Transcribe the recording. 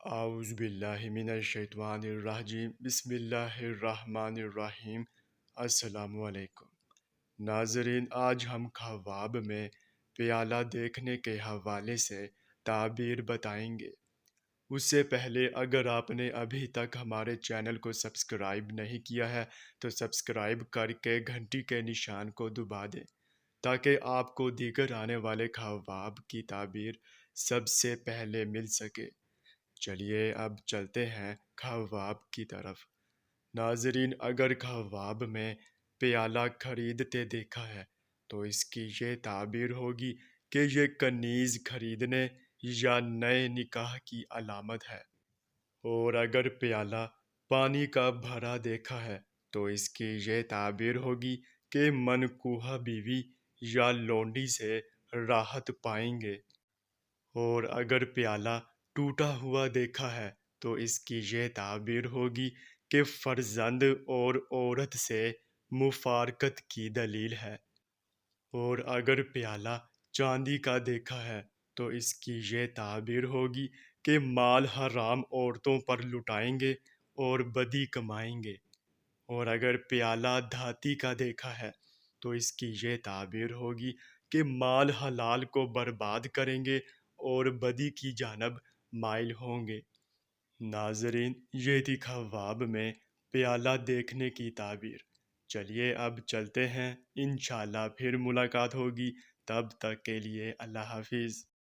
اعوذ باللہ من الشیطان الرجیم، بسم اللہ الرحمن الرحیم۔ السلام علیکم ناظرین، آج ہم خواب میں پیالہ دیکھنے کے حوالے سے تعبیر بتائیں گے۔ اس سے پہلے اگر آپ نے ابھی تک ہمارے چینل کو سبسکرائب نہیں کیا ہے تو سبسکرائب کر کے گھنٹی کے نشان کو دبا دیں تاکہ آپ کو دیگر آنے والے خواب کی تعبیر سب سے پہلے مل سکے۔ چلیے اب چلتے ہیں خواب کی طرف۔ ناظرین، اگر خواب میں پیالہ خریدتے دیکھا ہے تو اس کی یہ تعبیر ہوگی کہ یہ کنیز خریدنے یا نئے نکاح کی علامت ہے۔ اور اگر پیالہ پانی کا بھرا دیکھا ہے تو اس کی یہ تعبیر ہوگی کہ منکوحہ بیوی یا لونڈی سے راحت پائیں گے۔ اور اگر پیالہ ٹوٹا ہوا دیکھا ہے تو اس کی یہ تعبیر ہوگی کہ فرزند اور عورت سے مفارقت کی دلیل ہے۔ اور اگر پیالہ چاندی کا دیکھا ہے تو اس کی یہ تعبیر ہوگی کہ مال حرام عورتوں پر لٹائیں گے اور بدی کمائیں گے۔ اور اگر پیالہ دھاتی کا دیکھا ہے تو اس کی یہ تعبیر ہوگی کہ مال حلال کو برباد کریں گے اور بدی کی جانب مائل ہوں گے۔ ناظرین، یہ تھی خواب میں پیالہ دیکھنے کی تعبیر۔ چلیے اب چلتے ہیں، انشاءاللہ پھر ملاقات ہوگی، تب تک کے لیے اللہ حافظ۔